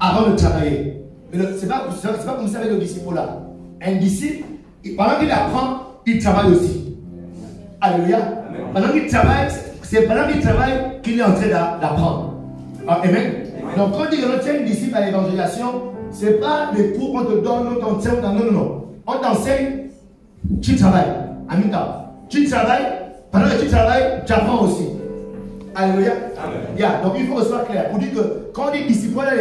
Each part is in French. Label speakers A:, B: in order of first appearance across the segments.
A: avant de travailler. Mais c'est pas comme ça avec le disciple là. Un disciple, pendant qu'il apprend, il travaille aussi. Alléluia. Pendant qu'il travaille, c'est pendant qu'il travaille qu'il est en train d'apprendre. Amen. Donc quand on dit que l'on tient un disciple à l'évangélisation, ce n'est pas des cours qu'on te donne, on t'enseigne. Non. On t'enseigne, tu travailles. En même temps, tu travailles, pendant que tu travailles, tu apprends aussi. Alléluia. Donc il faut que ce soit clair. Pour dire que quand on dit discipulat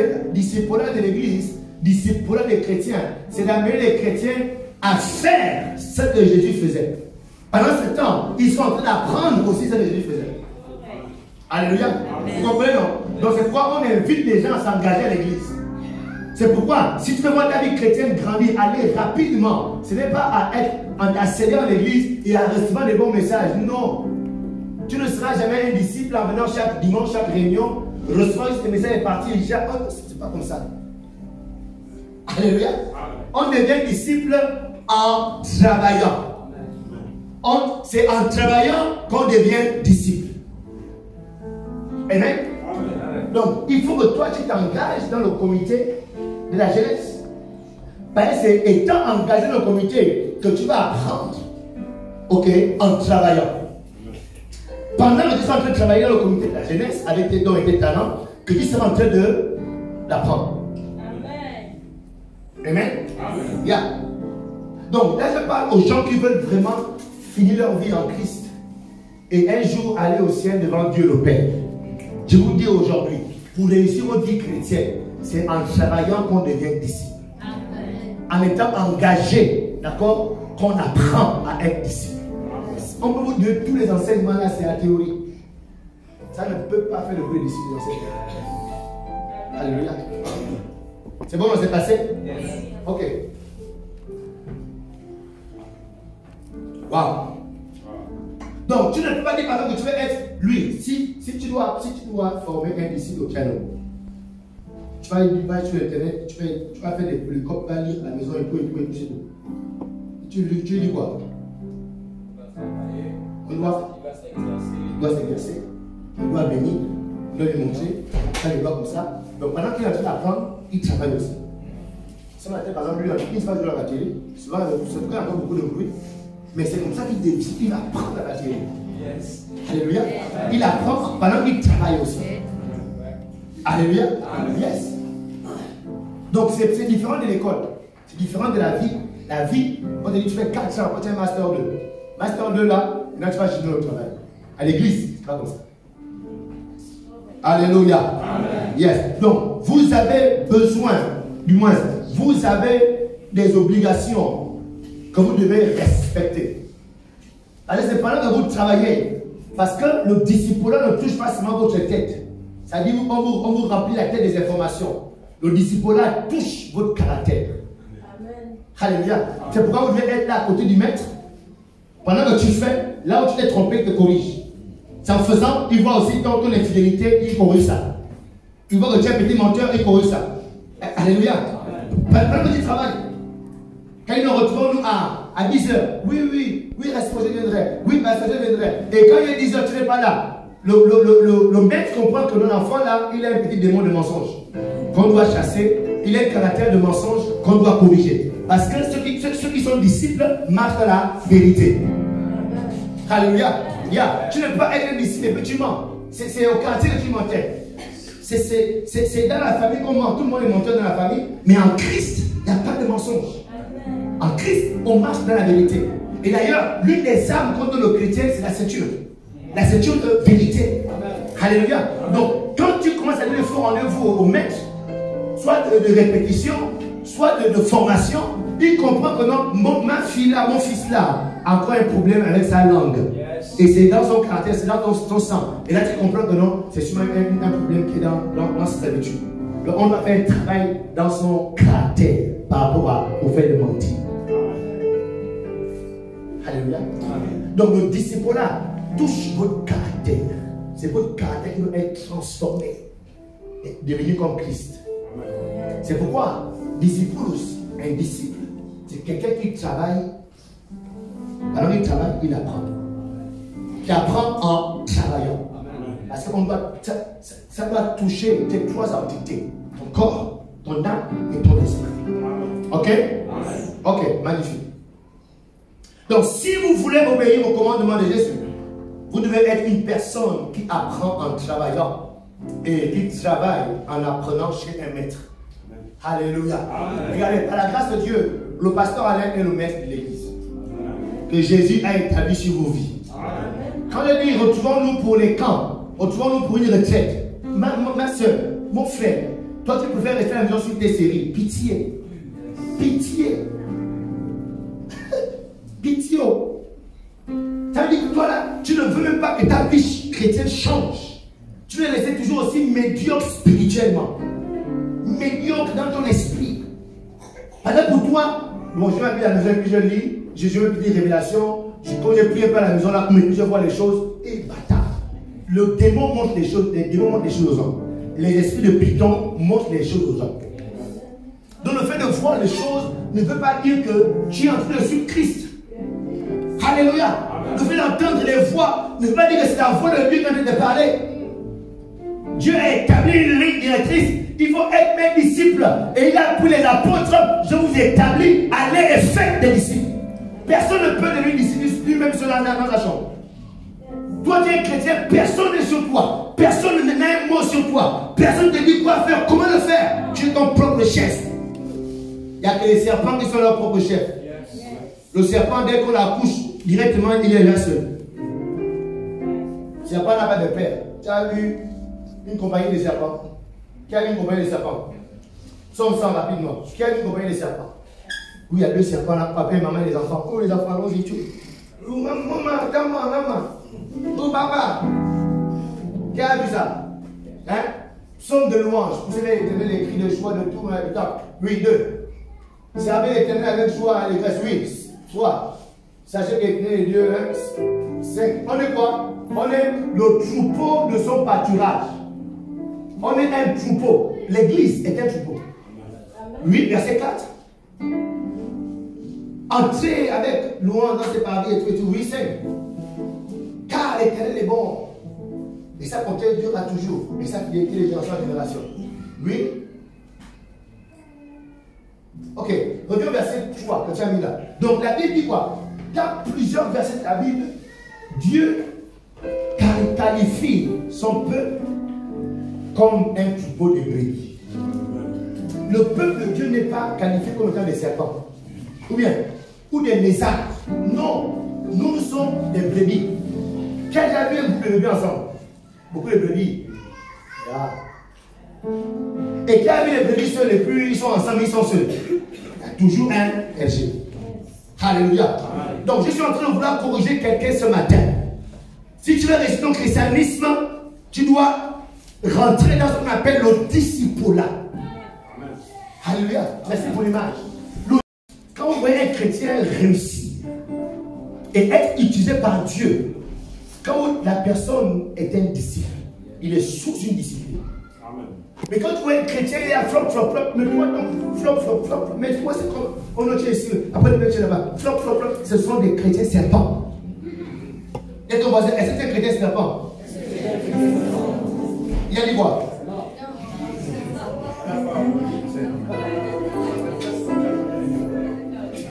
A: de l'église, discipulat des chrétiens, c'est d'amener les chrétiens à faire ce que Jésus faisait. Pendant ce temps, ils sont en train d'apprendre aussi ce que Jésus faisait. Alléluia. Vous comprenez, non? Donc c'est pourquoi on invite les gens à s'engager à l'église. C'est pourquoi, si tu veux voir ta vie chrétienne grandir, aller rapidement, ce n'est pas à s'aider dans l'église et à recevoir des bons messages. Non. Tu ne seras jamais un disciple en venant chaque dimanche, chaque réunion, recevoir juste des messages et partir. C'est pas comme ça. Alléluia. On devient disciple en travaillant. C'est en travaillant qu'on devient disciple. Amen. Donc, il faut que toi, tu t'engages dans le comité de la jeunesse. Parce que c'est étant engagé dans le comité que tu vas apprendre, ok, en travaillant. Pendant que tu seras en train de travailler dans le comité de la jeunesse, avec tes dons et tes talents, que tu seras en train d'apprendre. Amen. Amen. Yeah. Donc, là, je parle aux gens qui veulent vraiment finir leur vie en Christ et un jour aller au ciel devant Dieu le Père. Je vous dis aujourd'hui, pour réussir votre vie chrétienne, c'est en travaillant qu'on devient disciple. En étant engagé, d'accord, qu'on apprend à être disciple. On peut vous dire tous les enseignements là, c'est la théorie. Ça ne peut pas faire le vrai disciple dans cette terre. Alléluia. C'est bon, on s'est passé? Yes. Ok. Wow. Donc, tu ne peux pas dire par exemple que tu veux être lui. Si tu dois former un disciple au piano, tu vas sur Internet, tu vas faire des polycopes, tu vas lire à la maison et tout, c'est tout. Tu dis quoi? Il doit s'exercer, il doit bénir, il doit lui montrer, il doit comme ça. Donc pendant qu'il est en train d'apprendre, il travaille aussi. Ce matin, par exemple, lui, il va jouer à la télé, souvent, il y a encore beaucoup de bruit, mais c'est comme ça qu'il apprend à la télé. Yes. Alléluia. Il apprend pendant qu'il travaille aussi. Alléluia. Yes. Donc c'est différent de l'école, c'est différent de la vie. La vie, on te dit tu fais 4 ans, tu as un master 2. Master 2 là, tu vas chez nous au travail. À l'église, c'est pas comme ça. Alléluia. Amen. Yes. Donc, vous avez besoin, du moins, vous avez des obligations que vous devez respecter. Alors, c'est pendant que vous travaillez. Parce que le discipulat ne touche pas seulement votre tête. C'est-à-dire, on vous remplit la tête des informations. Le discipulat touche votre caractère. Amen. Alléluia. C'est pourquoi vous devez être là à côté du maître. Pendant que tu fais, là où tu t'es trompé, il te corrige. C'est en faisant, il voit aussi ton infidélité, il corrige ça. Il voit que tu es un petit menteur, il corrige ça. Alléluia. Pendant que tu travailles, quand il nous retrouve nous à 10h, oui, responsable viendrait, oui, responsable viendrait. Et quand il est 10h, tu n'es pas là. Le maître comprend que l'enfant là, il a un petit démon de mensonge qu'on doit chasser. Il a un caractère de mensonge qu'on doit corriger. Parce que ceux qui sont disciples marchent dans la vérité. Alléluia. Yeah. Tu ne peux pas être un disciple et puis tu mens. C'est au quartier que tu mentais. C'est dans la famille qu'on ment. Tout le monde est menteur dans la famille. Mais en Christ, il n'y a pas de mensonge. En Christ, on marche dans la vérité. Et d'ailleurs, l'une des armes contre le chrétien, c'est la ceinture. La ceinture de vérité. Alléluia. Donc, quand tu commences à donner le fort en œuvre au maître, soit de répétition, soit de formation, il comprend que non, ma fille là, mon fils là, a encore un problème avec sa langue. Yes. Et c'est dans son caractère, c'est dans ton sang. Et là, tu comprends que non, c'est sûrement un problème qui est dans ses habitudes. Donc, on va faire un travail dans son caractère par rapport au fait de mentir. Alléluia. Donc, le discipulat touche votre caractère. C'est votre caractère qui doit être transformé et devenir comme Christ. C'est pourquoi discipulus, un disciple, c'est quelqu'un qui travaille. Alors il travaille, il apprend. Qui apprend en travaillant. Parce que ça doit toucher tes 3 entités. Ton corps, ton âme et ton esprit. Ok? Ok, magnifique. Donc, si vous voulez obéir au commandement de Jésus, vous devez être une personne qui apprend en travaillant et qui travaille en apprenant chez un maître. Alléluia. Regardez, par la grâce de Dieu, le pasteur Alain est le maître de l'église que Jésus a établi sur vos vies. Quand il dit retrouvons-nous pour les camps, retrouvons-nous pour une retraite, ma soeur, mon frère, toi tu préfères rester à la maison sur tes séries. Pitié. Pitié. Pitié. Ça veut dire que toi là, tu ne veux même pas que ta vie chrétienne change. Tu es resté toujours aussi médiocre spirituellement. Médiocre dans ton esprit. Parce que pour toi, bon, je vais à la maison et puis je lis, je veux des révélations, quand je prie un peu à la maison là, puis je vois les choses, et bâtard. Le démon montre les choses, les démons montrent les choses aux hommes. Les esprits de Python montrent les choses aux hommes. Donc le fait de voir les choses ne veut pas dire que tu es en train de suivre Christ. Alléluia. Le fait d'entendre les voix ne veut pas dire que c'est la voix de Dieu qui est en train de parler. Dieu a établi une ligne directrice. Il faut être mes disciples. Et il a pris les apôtres. Je vous établis, allez et faites des disciples. Personne ne peut devenir disciple lui-même seul dans sa chambre. Toi, tu es chrétien, personne n'est sur toi. Personne n'a un mot sur toi. Personne ne te dit quoi faire, comment le faire. Tu es ton propre chef. Il n'y a que les serpents qui sont leurs propres chefs. Le serpent, dès qu'on l'accouche, directement, il est là seul. Le serpent n'a pas de père. Tu as vu une compagnie de serpents? Qui a vu une compagnie de serpents? Son sang rapidement. Qui a vu une compagnie de serpents? Oui, il y a deux serpents là, papa et maman et les enfants. Oh, les enfants, allons-y, tu. Oh, maman, maman. Oh, papa. Qui a vu ça? Hein? Somme de louange. Vous savez, les cris de joie de tout l'habitant. Oui, 2. Servez l'éternel avec joie à l'église. Oui, 3. Sachez que l'éternel est Dieu. 5. On est quoi? On est le troupeau de son pâturage. On est un troupeau. L'église est un troupeau. 8, verset 4. Entrez avec louange dans ses paradis et tout. Oui, 5. Car l'éternel est bon. Et sa bonté durera toujours. Et sa fidélité de génération en génération. Oui. Ok. Reviens au verset 3 que tu as mis là. Donc la Bible dit quoi? Dans plusieurs versets de la Bible, Dieu qualifie son peuple comme un troupeau de brebis. Le peuple de Dieu n'est pas qualifié comme étant des serpents. Ou bien, ou des lézards. Non, nous sommes des brebis. Qui a déjà vu un groupe de brebis ensemble? Beaucoup de brebis. Là. Et qui a vu les brebis seuls et puis ils sont ensemble, ils sont seuls? Il y a toujours un berger. Alléluia. Donc je suis en train de vouloir corriger quelqu'un ce matin. Si tu veux rester dans le christianisme, tu dois rentrer dans ce qu'on appelle le discipulat. Alléluia. Merci pour l'image. Quand vous voyez un chrétien réussir et être utilisé par Dieu, quand la personne est un disciple, il est sous une discipline. Amen. Mais quand tu vois un chrétien, il est à flop, flop, flop, mais toi, non, flop, flop, flop. Mais tu vois, c'est comme on a ici, après tu es là-bas, flop, flop, flop. Ce sont des chrétiens serpents. Et ton voisin, est-ce que c'est un chrétien serpent? Il y a des voix.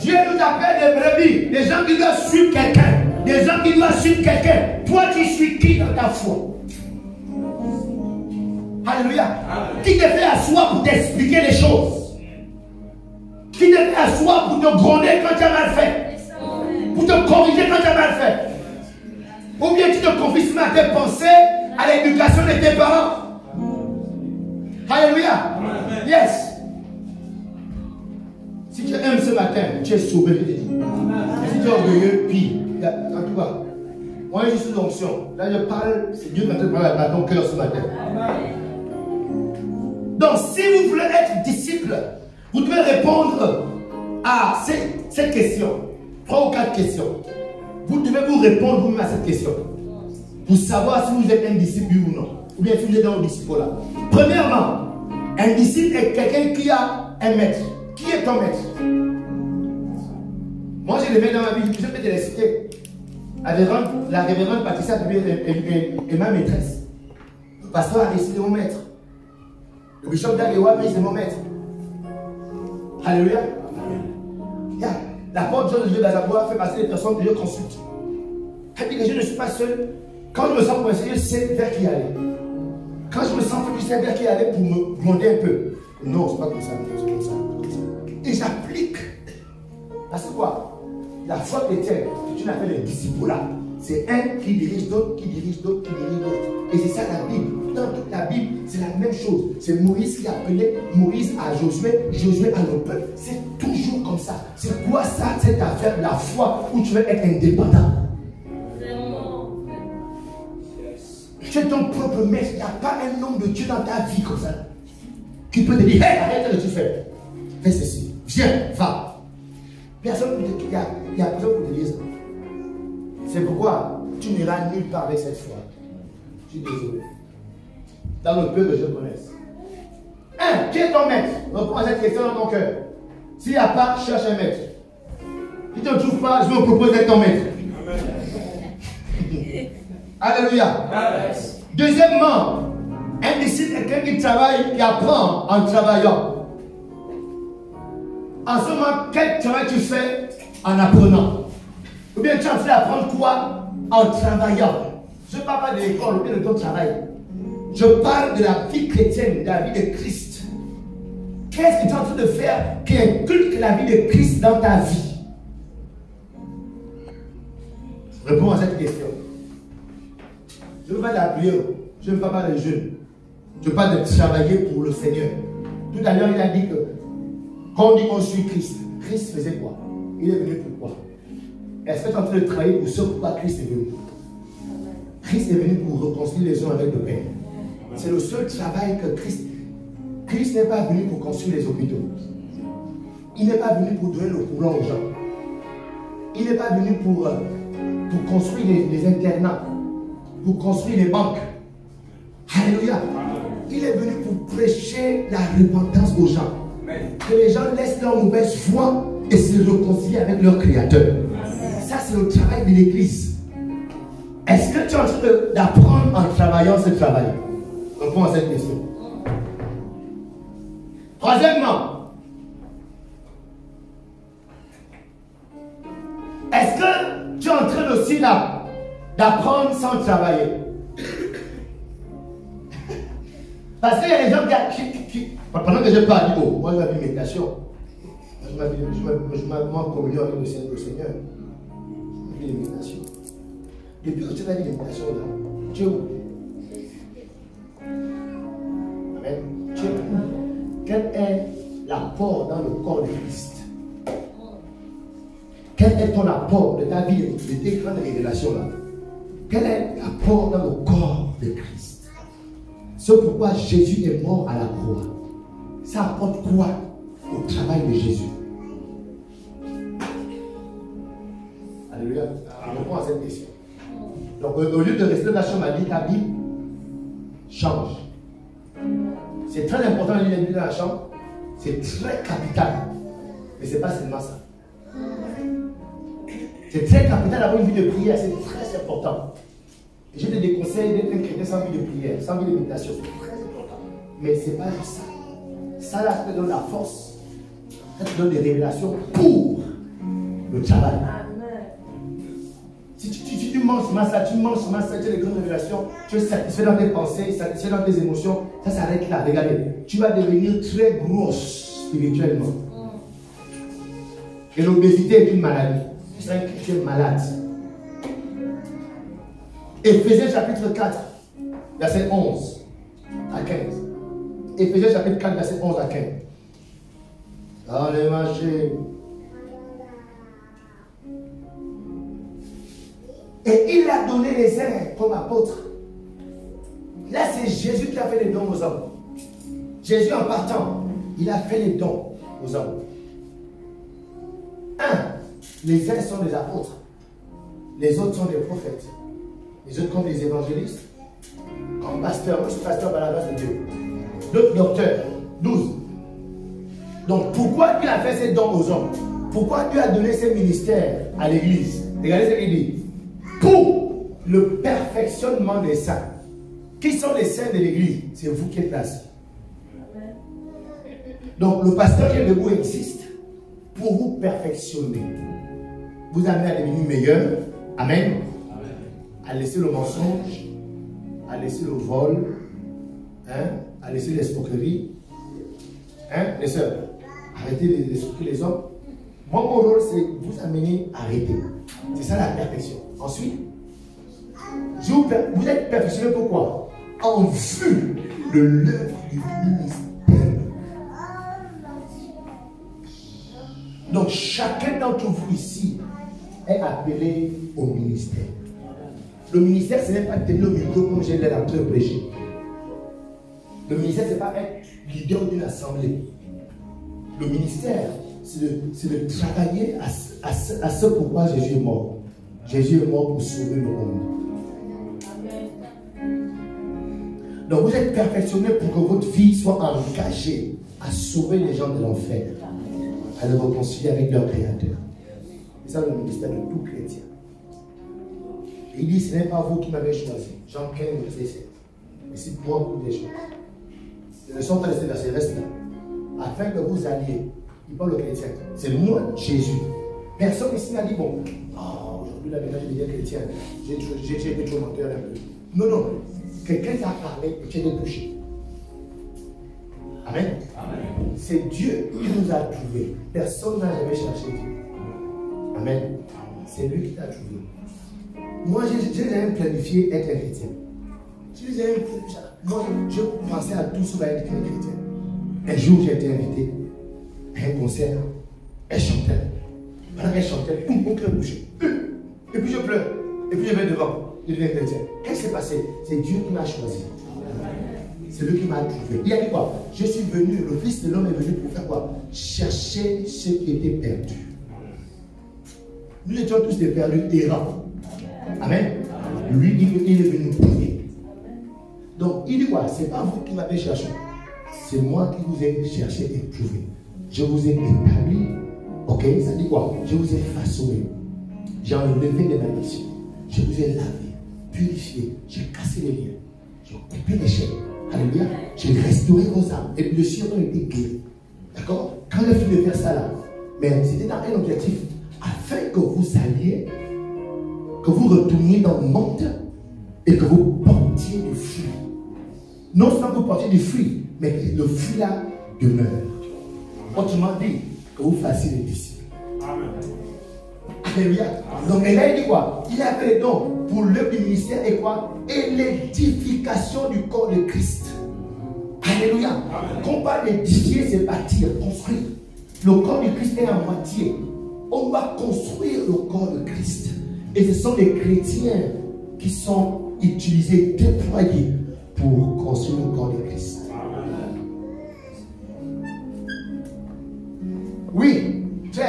A: Dieu nous appelle des brebis, des gens qui doivent suivre quelqu'un, des gens qui doivent suivre quelqu'un. Toi, tu suis qui dans ta foi? Alléluia. Qui te fait asseoir pour t'expliquer les choses? Qui te fait asseoir pour te gronder quand tu as mal fait? Pour te corriger quand tu as mal fait? Ou bien tu te confies à tes pensées, à l'éducation de tes parents? Alléluia. Yes. Si tu aimes ce matin, tu es sauvé, je te dis. Si tu es orgueilleux, pire. En tout cas, moi je suis l'onction. Là je parle, c'est Dieu qui est en train de parler à ton cœur ce matin. Donc si vous voulez être disciple, vous devez répondre à cette question. 3 ou 4 questions. Vous devez vous répondre vous-même à cette question. Pour savoir si vous êtes un disciple ou non. Ou bien si vous êtes dans le disciple là. Premièrement, un disciple est quelqu'un qui a un maître. Qui est ton maître? Moi, je les mets dans ma vie. Je peux te les citer. La révérende Patricia est ma maîtresse. Le pasteur a décidé mon maître. Le bishop d'Aguewa, c'est mon maître. Alléluia. La porte de Dieu d'Azaboua fait passer les personnes que je consulte. Elle dit que je ne suis pas seul. Quand je me sens coincé, je sais vers qui aller. Quand je me sens fatigué, je sais vers qui aller pour me gronder un peu. Non, c'est pas comme ça, c'est comme ça. Et j'applique. Parce que quoi? La foi chrétienne, c'est une affaire de disciples là. C'est un qui dirige d'autres, qui dirige d'autres, qui dirige d'autres. Et c'est ça la Bible. Dans toute la Bible, c'est la même chose. C'est Moïse qui a appelé Moïse à Josué, Josué à nos peuples. C'est toujours comme ça. C'est quoi ça, cette affaire, la foi, où tu veux être indépendant? Tu es ton propre maître. Il n'y a pas un homme de Dieu dans ta vie comme ça. Qui peut te dire, hey, arrête ce que tu fais. Fais ceci. Viens, va. Personne ne te dit, il y a personne pour te dire ça. C'est pourquoi tu n'iras nulle part avec cette foi. Je suis désolé. Dans le peu que je connaisse. Qui est ton maître? Reprends cette question dans ton cœur. S'il n'y a pas, cherche un maître. Si tu ne trouves pas, je me propose d'être ton maître. Alléluia. Deuxièmement, un disciple est quelqu'un qui travaille, qui apprend en travaillant. En ce moment, quel travail tu fais en apprenant? Ou bien tu as fait apprendre quoi en travaillant? Je ne parle pas de l'école ou bien de ton travail. Je parle de la vie chrétienne, de la vie de Christ. Qu'est-ce que tu es en train de faire qui inculque la vie de Christ dans ta vie? Réponds à cette question. Je ne veux pas de la prière, je ne veux pas de jeûne. Je parle de travailler pour le Seigneur. Tout à l'heure, il a dit que quand on dit qu'on suit Christ, Christ faisait quoi? Il est venu pour quoi? Est-ce que tu es en train de travailler pour ce pourquoi Christ est venu? Christ est venu pour reconstruire les uns avec le Père. C'est le seul travail que Christ... Christ n'est pas venu pour construire les hôpitaux. Il n'est pas venu pour donner le courant aux gens. Il n'est pas venu pour construire les internats, pour construire les banques. Alléluia. Il est venu pour prêcher la repentance aux gens. Que les gens laissent leur mauvaise foi et se réconcilient avec leur Créateur. Ça, c'est le travail de l'Église. Est-ce que tu es en train d'apprendre en travaillant ce travail? Réponds à cette question. Troisièmement, est-ce que tu es en train aussi d'apprendre sans travailler? Parce qu'il y a des gens qui pendant que je parle, moi je m'appelle méditation. Je m'appelle communion avec le Seigneur. Je m'appelle méditation. Depuis que tu as dit méditation, tu es où? Amen. Tu es où? Quel est l'apport dans le corps de Christ? Quel est ton apport de ta vie, de tes grandes révélations-là? Quel est l'apport dans le corps de Christ? C'est pourquoi Jésus est mort à la croix. Ça apporte quoi au travail de Jésus? Alléluia. Je réponds à cette question. Donc, au lieu de rester dans la chambre à lire ta Bible, change. C'est très important de lire la Bible dans la chambre. C'est très capital. Mais ce n'est pas seulement ça. C'est très capital d'avoir une vie de prière. C'est très important. Et je te déconseille d'être un chrétien sans vie de prière, sans vie de méditation. C'est très important. Mais ce n'est pas juste ça. Ça, là, ça te donne la force. Ça te donne des révélations pour le travail. Si tu manges seulement ça, tu as des grandes révélations, tu es satisfait dans tes pensées, satisfait dans tes émotions, ça s'arrête là. Regardez, tu vas devenir très grosse spirituellement. Et l'obésité est une maladie. Tu seras un chrétien malade. Éphésiens chapitre 4, verset 11 à 15. Éphésiens chapitre 4, verset 11 à 15. Dans les marchés. Et il a donné les uns comme apôtres. Là, c'est Jésus qui a fait les dons aux hommes. Jésus, en partant, il a fait les dons aux hommes. Les uns sont des apôtres. Les autres sont des prophètes. Les autres comme des évangélistes. Comme pasteur. Moi, je suis pasteur par la grâce de Dieu. D'autres docteurs. 12. Donc, pourquoi Dieu a fait ces dons aux hommes? Pourquoi Dieu a donné ces ministères à l'église? Regardez ce qu'il dit. Pour le perfectionnement des saints. Qui sont les saints de l'église? C'est vous qui êtes là. Donc, le pasteur qui est debout existe pour vous perfectionner. Vous amener à devenir meilleur. Amen. À laisser le mensonge, à laisser le vol, hein, à laisser l'escroquerie. Hein, les sœurs, arrêtez d'escroquer les hommes. Moi, mon rôle, c'est vous amener à arrêter. C'est ça la perfection. Ensuite, vous êtes perfectionné pourquoi? En vue de l'œuvre du ministère. Donc, chacun d'entre vous ici est appelé au ministère. Le ministère, ce n'est pas tenir le micro comme j'ai l'air en train de prêcher. Le ministère, ce n'est pas être leader d'une assemblée. Le ministère, c'est de travailler à ce pourquoi Jésus est mort. Jésus est mort pour sauver le monde. Donc vous êtes perfectionné pour que votre vie soit engagée à sauver les gens de l'enfer, à les réconcilier avec leur Créateur. C'est ça le ministère de tout chrétien. Et il dit, ce n'est pas vous qui m'avez choisi. Jean 15, verset 7. Mais c'est moi pour des choses. Ce ne sont pas les versets, reste là. Afin que vous alliez, il parle au chrétien. C'est moi, Jésus. Personne ici n'a dit, bon, aujourd'hui, là, maintenant, je deviens chrétien. J'ai été trop menteur un peu. Non, non. Quelqu'un t'a parlé et tu es touché. Amen. Amen. C'est Dieu qui nous a trouvés. Personne n'a jamais cherché Dieu. Amen. C'est lui qui t'a trouvé. Moi, je n'ai jamais planifié être un chrétien. Moi, je pensais à tout sauf à être un chrétien. Un jour, j'ai été invité à un concert. Elle chantait. Pendant qu'elle chantait, mon cœur bougeait. Et puis je pleure. Et puis je vais devant. Je deviens chrétien. Qu'est-ce qui s'est passé? C'est Dieu qui m'a choisi. C'est lui qui m'a trouvé. Il a dit quoi? Je suis venu, le Fils de l'homme est venu pour faire quoi? Chercher ceux qui étaient perdus. Nous étions tous des perdus errants. Amen. Lui, il est venu prier. Donc, il dit quoi? Ce n'est pas vous qui m'avez cherché. C'est moi qui vous ai cherché et trouvé. Je vous ai établi. Ok? Ça dit quoi? Je vous ai façonné. J'ai enlevé des malédictions. Je vous ai lavé, purifié. J'ai cassé les liens. J'ai coupé les chaînes. Alléluia. J'ai restauré vos âmes. Et le ciel a été guéri. D'accord? Quand il a fini de faire ça là, mais c'était dans un objectif. Afin que vous alliez, que vous retourniez dans le monde et que vous portiez du fruit. Non seulement que vous portiez du fruit, mais que le fruit là demeure. Autrement dit, que vous fassiez des disciples. Amen. Alléluia. Donc, et là, il dit quoi? Il a fait donc pour l'œuvre du ministère et quoi? Et l'édification du corps de Christ. Alléluia. Quand on parle d'édifier, c'est bâtir, construire. Le corps de Christ est en moitié. On va construire le corps de Christ. Et ce sont les chrétiens qui sont utilisés, déployés pour construire le corps de Christ. Oui, 13.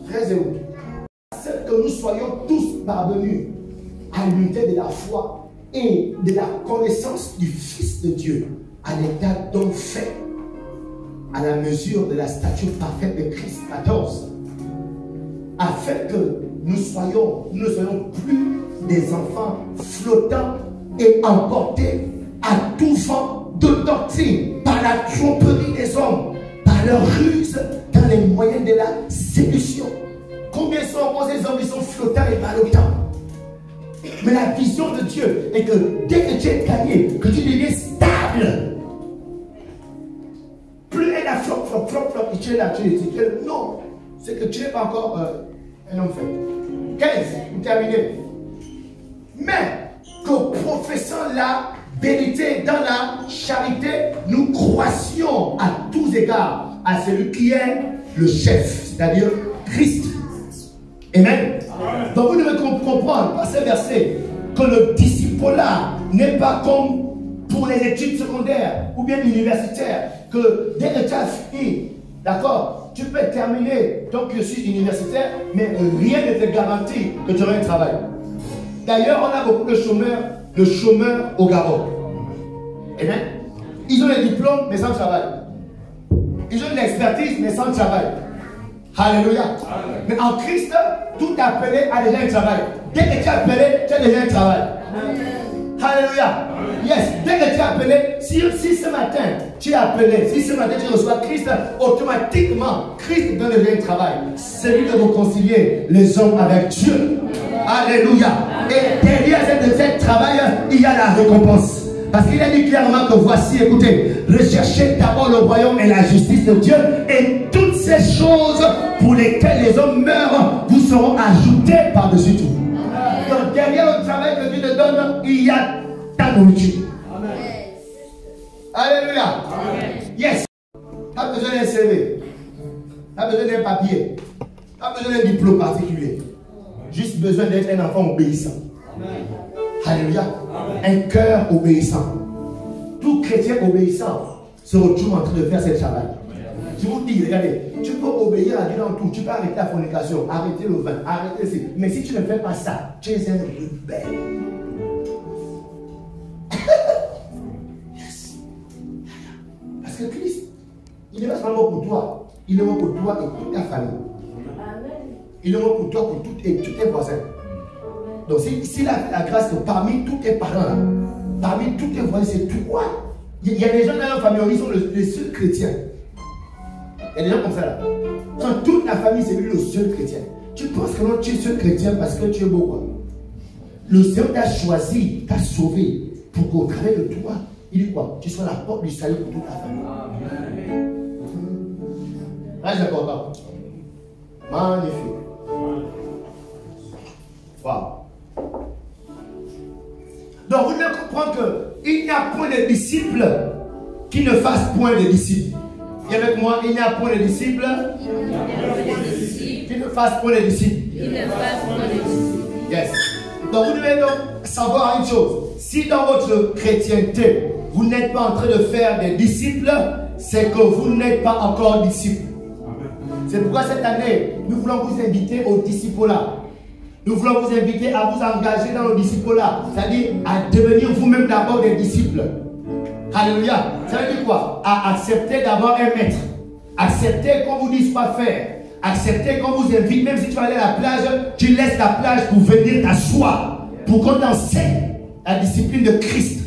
A: 13 et 8. C'est que nous soyons tous parvenus à l'unité de la foi et de la connaissance du Fils de Dieu, à l'état d'homme fait, à la mesure de la stature parfaite de Christ. 14. Afin que nous ne soyons plus des enfants flottants et emportés à tout vent de doctrine par la tromperie des hommes, par leur ruse dans les moyens de la séduction. Combien sont ces hommes qui sont flottants et ballottants? Mais la vision de Dieu est que dès que tu es gagné, que tu deviens stable, plus elle a flop, et tu es là, tu es non, c'est que tu n'es pas encore un homme fait. 15, vous terminez. Mais que professant la vérité dans la charité, nous croissions à tous égards à celui qui est le chef, c'est-à-dire Christ. Amen. Amen. Donc vous devez comprendre par ce verset que le disciple-là n'est pas comme pour les études secondaires ou bien universitaires, que dès que tu as fini, d'accord, tu peux terminer ton cursus universitaire, mais rien ne te garantit que tu auras un travail. D'ailleurs, on a beaucoup de chômeurs au Gabon. Amen. Ils ont les diplômes, mais sans travail. Ils ont de l'expertise, mais sans travail. Alléluia. Amen. Mais en Christ, tout appelé a déjà un travail. Dès que tu es appelé, tu as déjà un travail. Amen. Alléluia. Amen. Yes. Dès que tu déjà appelé, si ce matin tu es appelé, si ce matin tu reçois Christ, automatiquement, Christ donne le travail. Celui de réconcilier les hommes avec Dieu. Alléluia. Et derrière ce travail, il y a la récompense. Parce qu'il a dit clairement que voici, écoutez, recherchez d'abord le royaume et la justice de Dieu, et toutes ces choses pour lesquelles les hommes meurent vous seront ajoutées par-dessus tout. Donc derrière le travail que Dieu te donne, il y a ta nourriture. Amen. Alléluia. Amen. Yes. Tu as besoin d'un CV. Tu as besoin d'un papier. Tu as besoin d'un diplôme particulier. Juste besoin d'être un enfant obéissant. Amen. Alléluia. Amen. Un cœur obéissant. Tout chrétien obéissant se retrouve en train de faire ce travail. Je vous dis, regardez, tu peux obéir à Dieu dans tout. Tu peux arrêter la fornication, arrêter le vin, arrêter ceci. Mais si tu ne fais pas ça, tu es un rebelle. Yes. Parce que Christ, il est pas seulement pour toi, il est mort pour toi et toute ta famille. Il est mort pour toi, pour tous tes voisins. Donc, s'il a la grâce que parmi tous tes parents, parmi tous tes voisins, c'est toi. Il y a des gens dans leur famille, ils sont les seuls chrétiens. Il y a des gens comme ça là. Dans toute la famille, c'est lui le seul chrétien. Tu penses que non, tu es seul chrétien parce que tu es beau quoi. Le Seigneur t'a choisi, t'a sauvé pour qu'au travers de toi, il dit quoi? Tu sois la porte du salut pour toute la famille. Là, c'est important. Magnifique. Wow. Donc, vous devez comprendre qu'il n'y a point de disciples qui ne fassent point de disciples. Et avec moi, il n'y a point de disciples qui ne fassent point de disciples. Yes. Donc vous devez donc savoir une chose. Si dans votre chrétienté, vous n'êtes pas en train de faire des disciples, c'est que vous n'êtes pas encore disciples. C'est pourquoi cette année, nous voulons vous inviter au disciple-là. Nous voulons vous inviter à vous engager dans le disciple-là. C'est-à-dire à devenir vous-même d'abord des disciples. Alléluia. Ça veut dire quoi? À accepter d'avoir un maître. Accepter qu'on vous dise quoi faire. Accepter qu'on vous invite. Même si tu vas aller à la plage, tu laisses la plage pour venir t'asseoir. Pour qu'on t'enseigne la discipline de Christ.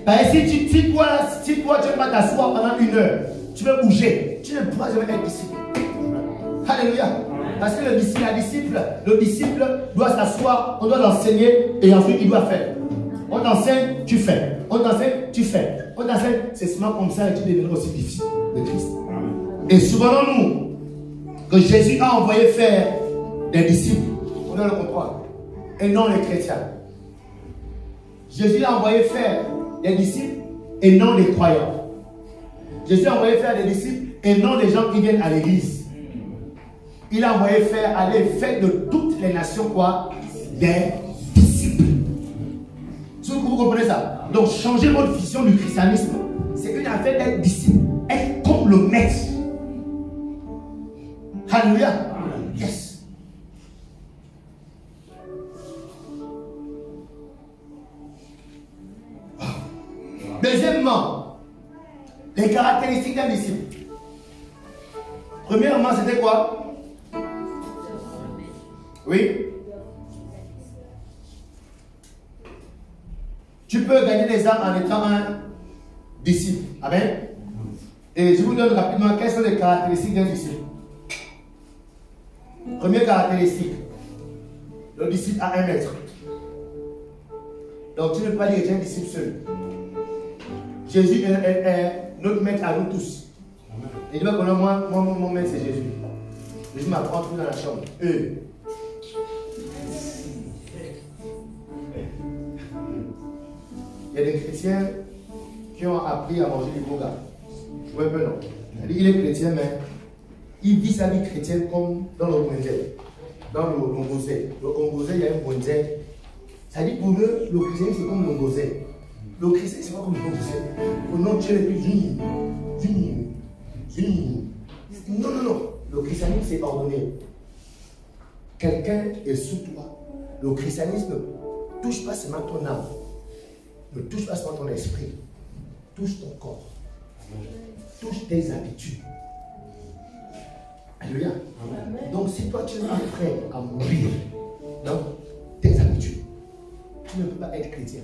A: Parce que si toi tu ne vas pas t'asseoir pendant 1 heure, tu veux bouger, tu ne pourras jamais être disciple. Alléluia. Parce que le disciple doit s'asseoir, on doit l'enseigner et ensuite il doit faire. On t'enseigne, tu fais. On t'enseigne, tu fais. On t'enseigne, c'est seulement comme ça que tu deviendras aussi disciple de Christ. Et souvenons-nous que Jésus a envoyé faire des disciples. On doit le comprendre. Et non les chrétiens. Jésus a envoyé faire des disciples et non les croyants. Jésus a envoyé faire des disciples et non les gens qui viennent à l'église. Il a envoyé faire, aller faire de toutes les nations quoi? Des disciples. Vous comprenez ça? Donc changer votre vision du christianisme, c'est une affaire d'être disciple, être comme le maître. Alléluia. Yes. Deuxièmement, les caractéristiques d'un disciple. Premièrement, c'était quoi? Oui. Tu peux gagner des âmes en étant un disciple. Amen. Et je vous donne rapidement quelles sont les caractéristiques d'un disciple. Première caractéristique. Le disciple a un maître. Donc tu ne peux pas dire que tu es un disciple seul. Jésus est notre maître à nous tous. Et tu vas connaître moi, mon maître c'est Jésus. Jésus m'apprend tout dans la chambre. Il y a des chrétiens qui ont appris à manger du boga. Oui, mais non. Il est chrétien, mais il vit sa vie chrétienne comme dans le Ngozé. Dans le Ngozé. Le Ngozé, il y a un Ngozé. Ça dit pour eux, le christianisme c'est comme le Ngozé. Le christianisme c'est pas comme le Ngozé. Pour nous, Dieu est plus non, non, non. Le christianisme c'est ordonné. Quelqu'un est sous toi. Le christianisme ne touche pas seulement ton âme. Ne touche pas seulement ton esprit, touche ton corps, touche tes habitudes. Alléluia. Donc si toi tu es prêt à mourir dans tes habitudes, tu ne peux pas être chrétien.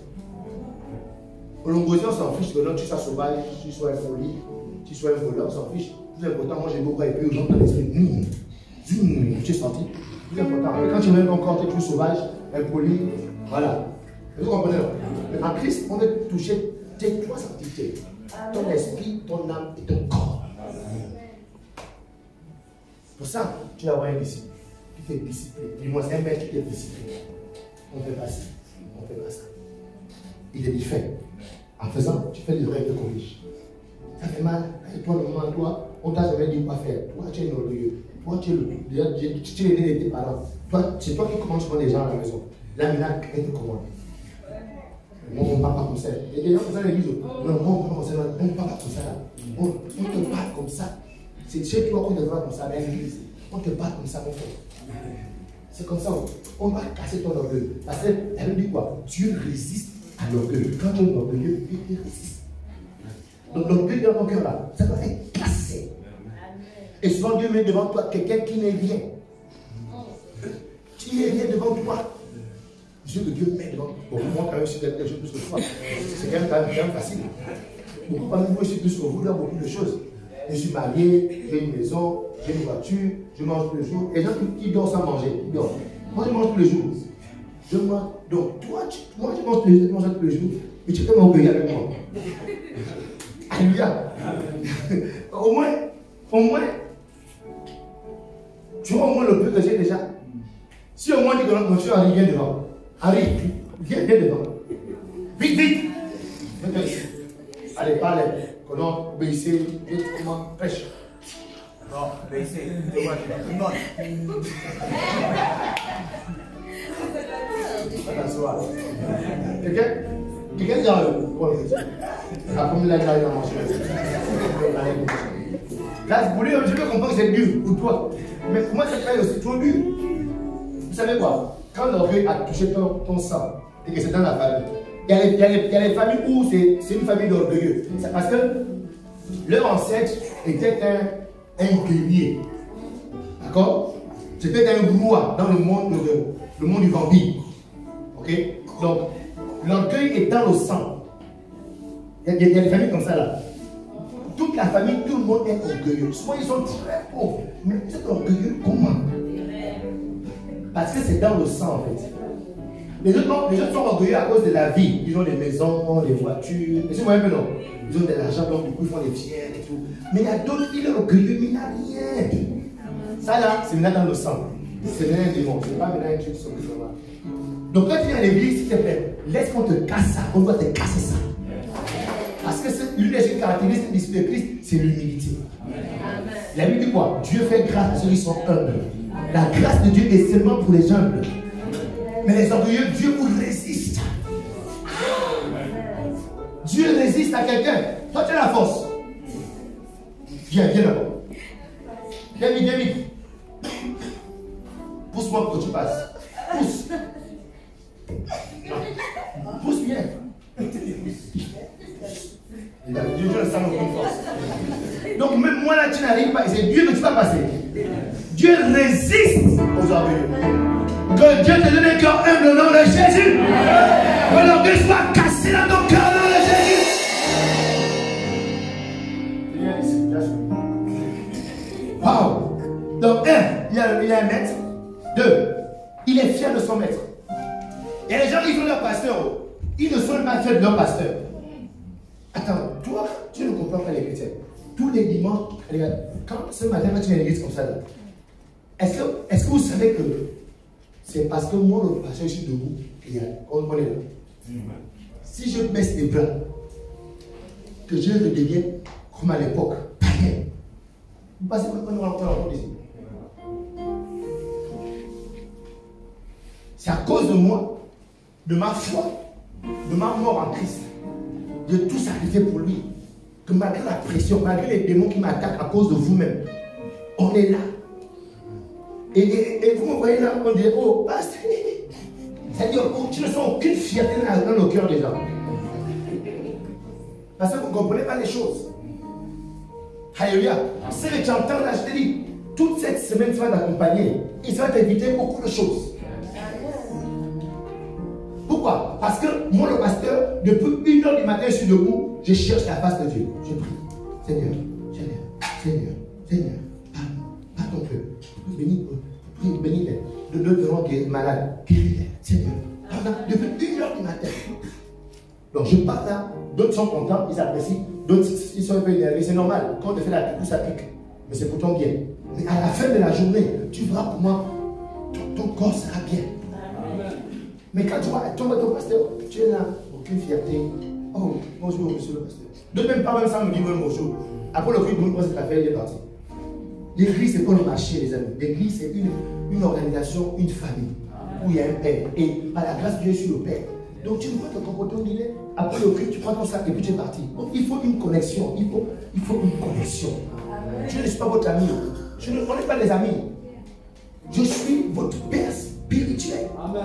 A: Au Longosien, on s'en fiche que non, tu sois sauvage, tu sois un folie, tu sois un voleur, on s'en fiche. Plus important, moi j'ai beaucoup et puis aux gens dans l'esprit. Tu es sorti. Plus important. Et quand tu mets ton corps, tu es plus sauvage, impoli. Voilà. Vous comprenez? En Christ, on est touché tes trois activités. Ton esprit, ton âme et ton corps. Pour ça, tu vas avoir un disciple qui t'est discipliné. Dis-moi, c'est un maître qui t'est discipliné. On ne fait pas ça. On ne fait pas ça. Il est fait. En faisant, tu fais des règles de corrige. Ça fait mal. Et toi, le moment, toi, on t'a jamais dit quoi faire. Toi, tu es orgueilleux. Toi, tu es l'aîné de tes parents. Toi, c'est toi qui commandes souvent les gens à la maison. Là, maintenant, elle te commande. Moi, on ne parle pas comme ça. Et les gens comme ça, les disent, non, on ne parle pas comme ça. On te parle comme ça. C'est chez toi qu'on te parle comme ça, mais l'église. On te parle comme ça, mon frère. C'est comme ça. On va casser ton orgueil. Parce qu'elle dit quoi? Dieu résiste à l'orgueil. Quand tu es orgueilleux, il résiste. Donc l'orgueil dans ton cœur là, ça doit être cassé. Et souvent Dieu met devant toi quelqu'un qui n'est rien. Qui n'est rien devant toi. Dieu que Dieu met devant toi. Bon, moi quand même je suis quelque chose plus que toi. C'est quand même facile. Pourquoi moi je suis plus que vous dans beaucoup de choses. Je suis marié, j'ai une maison, j'ai une voiture, je mange tous les jours. Et les gens qui dorment sans manger, ils dorment. Moi je mange tous les jours. Je mange. Donc toi, moi je mange tous les jours, tu manges tous les jours. Et tu peux m'orgueillir avec moi. Alléluia. Au moins, tu vois au moins le peu que j'ai déjà. Si au moins tu connais que tu arrives, viens devant. Arrive, viens devant. Vite, vite. Allez, parlez. Comment obéissez, vite, comment pêche.
B: Non, obéissez. Tout le monde.
A: Attention. Quelqu'un dit à eux. La première là, il a mangé. Là, vous voulez, je peux comprendre que c'est dur pour toi. Mais pour moi, c'est aussi trop dur. Vous savez quoi? Quand l'orgueil a touché ton sang, et que c'est dans la famille, il y a les familles où c'est une famille d'orgueilleux. C'est parce que leur ancêtre était un guerrier. D'accord? C'était un roi dans le monde du vampire. Ok? Donc, l'orgueil est dans le sang. Il y a des familles comme ça là. Toute la famille, tout le monde est orgueilleux. Souvent ils sont très pauvres. Mais vous êtes orgueilleux comment? Parce que c'est dans le sang en fait. Les autres sont orgueilleux à cause de la vie. Ils ont des maisons, des voitures. Mais c'est moi un peu non. Ils ont de l'argent, donc du coup ils font des fiers et tout. Mais il y a d'autres qui sont orgueilleux, mais il n'y a rien. Ça là, c'est maintenant dans le sang. C'est maintenant un démon. C'est pas maintenant un truc sur le chemin. Donc quand tu viens à l'église, s'il te plaît, laisse qu'on te casse ça. On doit te casser ça. Parce que l'une des caractéristiques du disciple de Christ, c'est l'humilité. La Bible dit quoi? Dieu fait grâce à ceux qui sont humbles. La grâce de Dieu est seulement pour les humbles. Mais les orgueilleux, Dieu vous résiste. Dieu résiste à quelqu'un. Toi, tu as la force. Viens d'abord. Viens vite. Pousse-moi pour que tu passes. Pousse. Pousse bien. Dieu le sent avec force. Donc même moi là tu n'arrives pas, c'est Dieu que tu vas passer. Dieu résiste aux orgueilleux. Que Dieu te donne un cœur humble au nom de Jésus. Que l'orgueil soit cassé dans ton cœur au nom de Jésus. Wow. Donc il y a un maître. 2, il est fier de son maître. Il y a des gens qui sont leur pasteur. Ils ne sont pas fiers de leur pasteur. Attends, toi, tu ne comprends pas les chrétiens. Tous les dimanches, regarde, quand ce matin, quand tu viens à l'église comme ça, est-ce que vous savez que c'est parce que moi, le pasteur, je suis debout, on est là. Si je baisse les bras, que je redeviens comme à l'époque, païen. Vous passez quand on encore ici. C'est à cause de moi, de ma foi, de ma mort en Christ, de tout sacrifier pour lui, que malgré la pression, malgré les démons qui m'attaquent à cause de vous-même, on est là. Et vous me voyez là, on dit, oh, pasteur, c'est-à-dire, oh, tu ne sens aucune fierté dans le cœur des gens. Parce que vous ne comprenez pas les choses. Alléluia. C'est que tu entends là, je te dis, toute cette semaine, tu vas t'accompagner. Il va t'inviter beaucoup de choses. Pourquoi? Parce que moi, le pasteur, depuis 1h 1h du matin, je suis debout, je cherche la face de Dieu. Je prie. Seigneur, Seigneur, Seigneur, Seigneur, pardon ton peuple. Bénis-les. De l'autre gens qui est malade, guéris-les. Seigneur, depuis 1h du matin. Donc je pars là, d'autres sont contents, ils apprécient, d'autres ils sont un peu énervés, c'est normal. Quand on te fait la pique, ça pique. Mais c'est pour ton bien. Mais à la fin de la journée, tu verras comment ton corps sera bien. Mais quand tu vois ton pasteur, tu es là, aucune fierté. Oh, bonjour, monsieur le pasteur. De même pas même ça me dit bonjour. Après le cri, bonjour, cette affaire, il est parti. L'église, c'est pas le marché, les amis. L'église, c'est une organisation, une famille, où il y a un père. Et par la grâce de Dieu, je suis le père. Donc tu ne peux pas te comporter au dîner. Après le cri, tu prends ton sac et puis tu es parti. Donc il faut une connexion. Il faut une connexion. Je ne suis pas votre ami. On n'est pas des amis. Je suis votre père spirituel. Amen.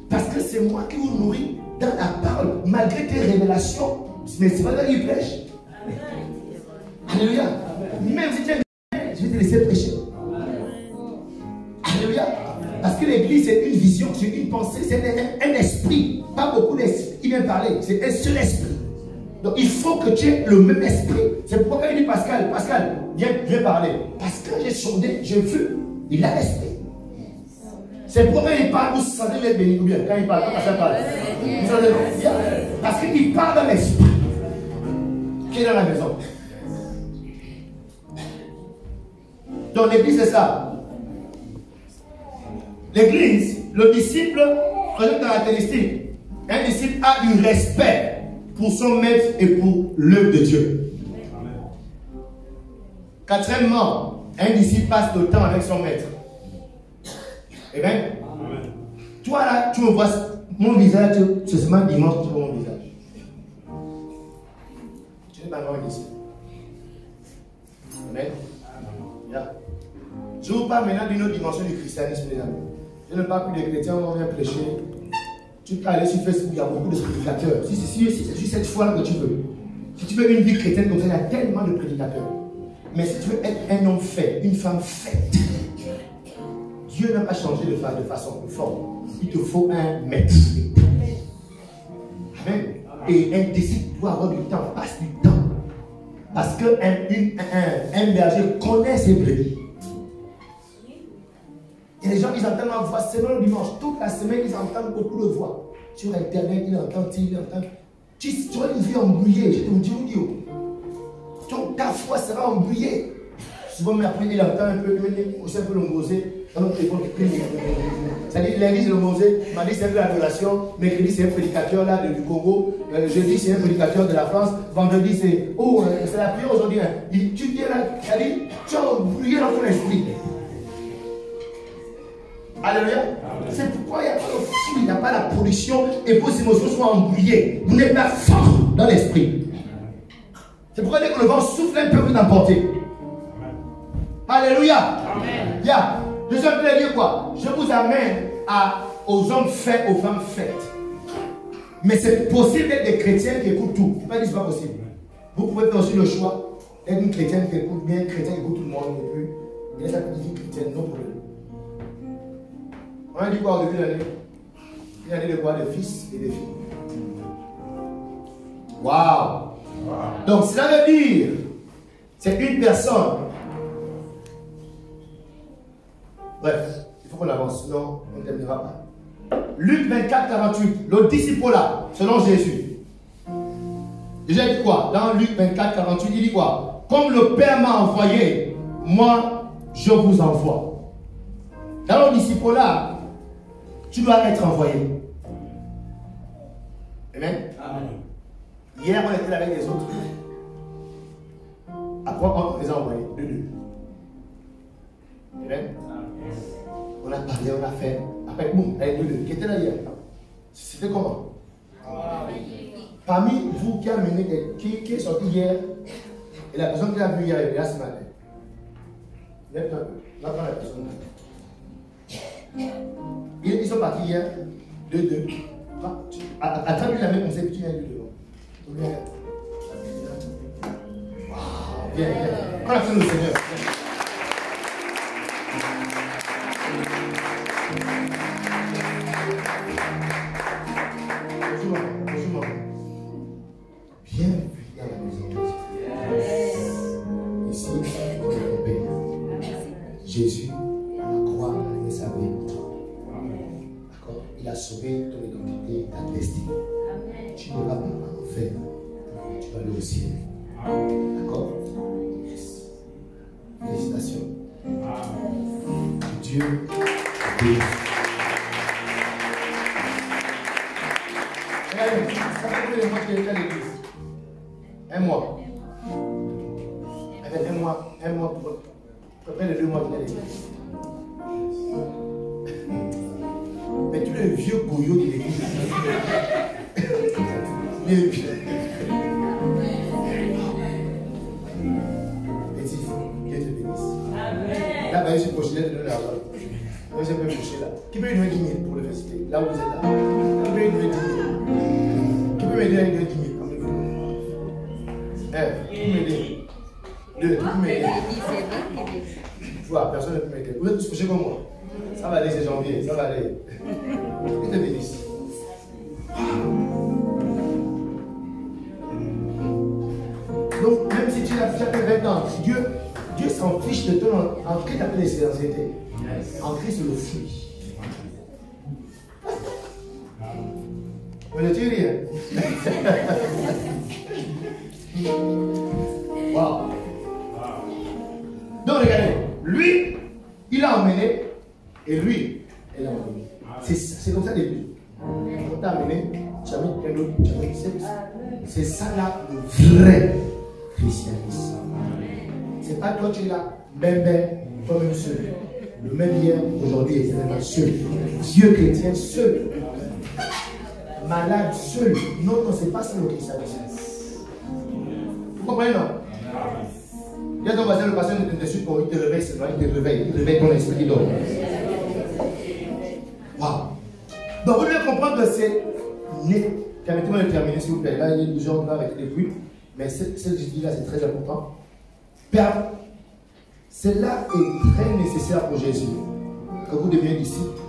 A: Parce que c'est moi qui vous nourris dans la parole, malgré tes révélations. Mais c'est pas là qu'il prêche. Alléluia. Même si tu es je vais te laisser prêcher. Alléluia. Parce que l'église, c'est une vision, c'est une pensée, c'est un esprit. Pas beaucoup d'esprit qui vient parler. C'est un seul esprit. Donc il faut que tu aies le même esprit. C'est pourquoi quand il dit Pascal, viens parler. Parce que j'ai sondé, j'ai vu, il a l'esprit. C'est pourquoi il parle, vous sentez les bénis ou bien quand il parle, quand Pascal parle. Parce qu'il parle dans l'esprit qui est dans la maison. Donc l'église c'est ça. L'église, le disciple, troisième caractéristique, un disciple a du respect pour son maître et pour l'œuvre de Dieu. Quatrièmement, un disciple passe le temps avec son maître. Amen. Toi là, tu me vois, mon visage, c'est seulement dimanche que tu vois mon visage. Tu n'es pas vraiment ici. Amen. Yeah. Je vous parle maintenant d'une autre dimension du christianisme, les amis. Je ne parle plus des chrétiens, on vient prêcher. Tu peux aller sur Facebook, il y a beaucoup de prédicateurs. Si c'est sur cette foi que tu veux. Si tu veux une vie chrétienne comme ça, il y a tellement de prédicateurs. Mais si tu veux être un homme fait, une femme faite, Dieu n'a pas changé de façon, de forme. Il te faut un maître. Amen. Et un disciple doit avoir du temps, passe du temps. Parce qu'un berger connaît ses brebis. Et les gens, ils entendent ma voix seulement le dimanche. Toute la semaine, ils entendent beaucoup de voix. Sur Internet, ils entendent. Tu as une vie embrouillée. Je te dis, ta foi sera embrouillée. Souvent, mais après, il entend un peu, aussi un peu le mosé. Dans notre téléphone, c'est-à-dire, lundi, c'est le mosé. Mardi, c'est un peu l'adoration. Mercredi, c'est un prédicateur là, du Congo. Jeudi, c'est un prédicateur de la France. Vendredi, c'est la prière aujourd'hui. Hein. Tu viens là, c'est-à-dire, tu as embrouillé dans ton esprit. Alléluia. C'est pourquoi il n'y a pas de fou, il n'y a pas la pollution et vos émotions sont embrouillées. Vous n'êtes pas fort dans l'esprit. C'est pourquoi dès que le vent souffle, un peu vous emporter. Alléluia. Amen. Yeah. Je suis en train de dire quoi? Je vous amène aux hommes faits, aux femmes faites. Mais c'est possible d'être des chrétiens qui écoutent tout. Je ne pas dire que ce n'est pas possible. Vous pouvez faire aussi le choix d'être une chrétienne qui écoute bien, un chrétien qui écoute tout le monde. Et puis, il y a sa petite chrétienne, non problème. On a dit quoi au début de l'année? Il y a des quoi? Des fils et des filles. Waouh! Donc cela veut dire, c'est une personne. Bref, il faut qu'on avance, sinon on ne terminera pas. Luc 24, 48, le disciple là, selon Jésus. Déjà dit quoi? Dans Luc 24, 48, il dit quoi? Comme le Père m'a envoyé, moi je vous envoie. Dans le disciple là, tu dois être envoyé. Amen. Amen. Hier, on était là avec les autres. Après, on les a envoyés. Deux. Amen. On a parlé, on a fait. Après, boum, avec deux. Qui était là hier? C'était comment? Parmi vous qui a mené, qui est sorti hier, et la personne qui a vu hier, elle est là ce matin. Lève un peu. Là, prends la personne. Ils sont partis hier, deux. Attrape-lui la main comme ça, puis tu viens lui devant. Viens. Prends la main du Seigneur. Bonjour, maman. tu n'iras pas en enfer. Tu vas aller au ciel. D'accord? Yes. Félicitations. Dieu bénisse. Regardez, ça fait combien de mois que tu es à l'église? Un mois. Avec un mois, près de 2 mois que tu es à l'église. Mais tu es le vieux bouillot de l'église. Petit, Dieu te bénisse. Là, je suis prochain de donner la parole. Moi, je peux me coucher là. Qui peut lui donner 10 000 pour le féliciter? Là où vous êtes là. Qui peut lui donner 10 000? Qui peut m'aider à lui donner 10 000? Qui peut m'aider? Deux, qui peut m'aider? Voilà, personne ne peut m'aider. Vous êtes tous couchés comme moi. Ça va aller, c'est janvier, ça va aller. Dieu te bénisse. Donc, même si tu as fait 20 ans, Dieu s'en fiche de toi. En Christ, tu appelles les anciennetés. En Christ, c'est le fruit. Vous ne dites rien. Wow. Donc, regardez, lui, il a emmené, et lui, elle a emmené. C'est comme ça le début. On t'a amené, tu as mis un autre, tu as mis sexe. C'est ça là le vrai christianisme. C'est pas toi tu es là, bébé, toi-même seul. Le même hier, aujourd'hui, éternellement seul. Dieu chrétien seul. Malade seul. Non, non, c'est pas ça le christianisme. Vous comprenez, non? Il y a ton voisin, le patient de dessus pour il te réveille, c'est vrai, il te réveille ton esprit qui dort. Waouh! Donc vous devez comprendre que c'est né. Permettez-moi de terminer s'il vous plaît. Là, il y a des gens qui vont arrêter les bruits, mais ce que je dis là, c'est très important. Père, cela est très nécessaire pour Jésus, que vous deveniez disciples.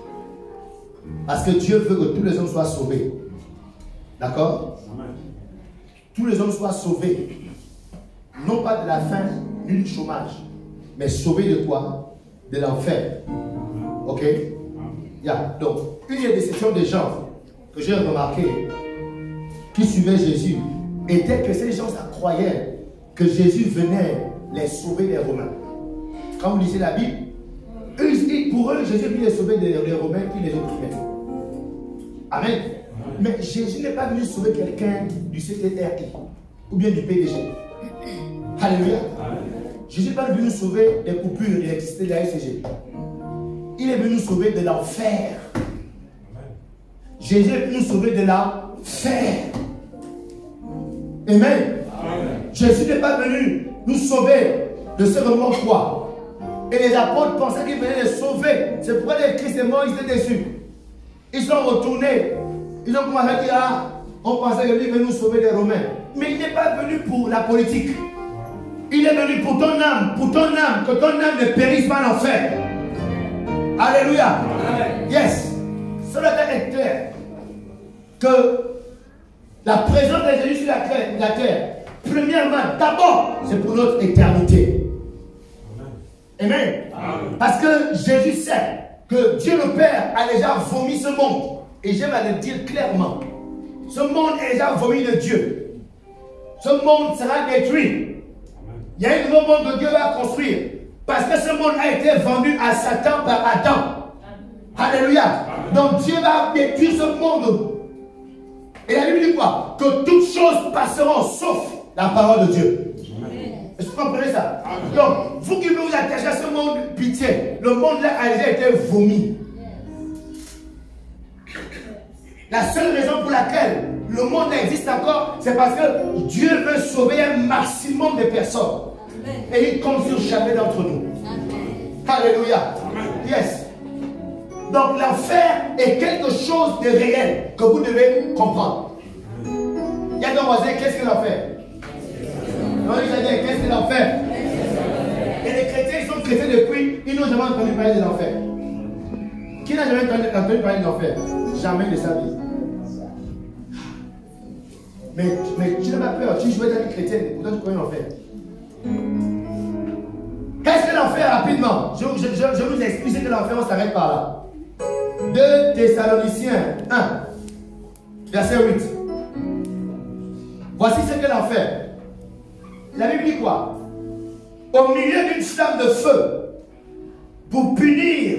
A: Parce que Dieu veut que tous les hommes soient sauvés. D'accord? Tous les hommes soient sauvés. Non pas de la faim ni du chômage, mais sauvés de quoi? De l'enfer. Ok? Yeah. Donc, une des déceptions des gens que j'ai remarqué qui suivaient Jésus était que ces gens croyaient que Jésus venait les sauver des Romains. Quand vous lisez la Bible, pour eux, Jésus venait les sauver des Romains qui les opprimaient. Amen. Mais Jésus n'est pas venu sauver quelqu'un du CTRI ou bien du PDG. Alléluia. Jésus n'est pas venu sauver des coupures d'électricité de la SCG. Il est venu sauver de l'enfer. Jésus est venu sauver de l'enfer. Amen. Jésus n'est pas venu nous sauver de ce moment froid. Et les apôtres pensaient qu'il venait les sauver. C'est pourquoi les Christ est mort, ils étaient déçus. Ils sont retournés. Ils ont commencé à dire, ah, on pensait que lui venait nous sauver des Romains. Mais il n'est pas venu pour la politique. Il est venu pour ton âme, que ton âme ne périsse pas en enfer. Alléluia. Amen. Yes. Cela doit être clair. Que la présence de Jésus sur la terre, premièrement, d'abord, c'est pour notre éternité. Amen. Amen. Parce que Jésus sait que Dieu le Père a déjà vomi ce monde. Et j'aime à le dire clairement. Ce monde est déjà vomi de Dieu. Ce monde sera détruit. Il y a un nouveau monde que Dieu va construire. Parce que ce monde a été vendu à Satan par Adam. Alléluia. Donc Dieu va détruire ce monde. Et la Bible dit quoi? Que toutes choses passeront sauf la parole de Dieu. Est-ce que vous comprenez ça? Donc, vous qui vous attachez à ce monde, pitié. Le monde là a déjà été vomi. La seule raison pour laquelle le monde existe encore, c'est parce que Dieu veut sauver un maximum de personnes. Et il compte sur chacun d'entre nous. Alléluia. Yes. Donc l'enfer est quelque chose de réel que vous devez comprendre. Il y a des voisins, qu'est-ce que l'enfer? Qu'est-ce que l'enfer? Et les chrétiens, ils sont chrétiens depuis, ils n'ont jamais entendu parler de l'enfer. Qui n'a jamais entendu parler de l'enfer? Jamais de sa vie. Mais tu n'as pas peur, tu joues dans la vie chrétienne, pourtant tu connais l'enfer. Qu'est-ce que l'enfer rapidement? Je vous explique que l'enfer, on s'arrête par là. 2 Thessaloniciens 1, verset 8. Voici ce que l'enfer. La Bible dit quoi? Au milieu d'une flamme de feu, pour punir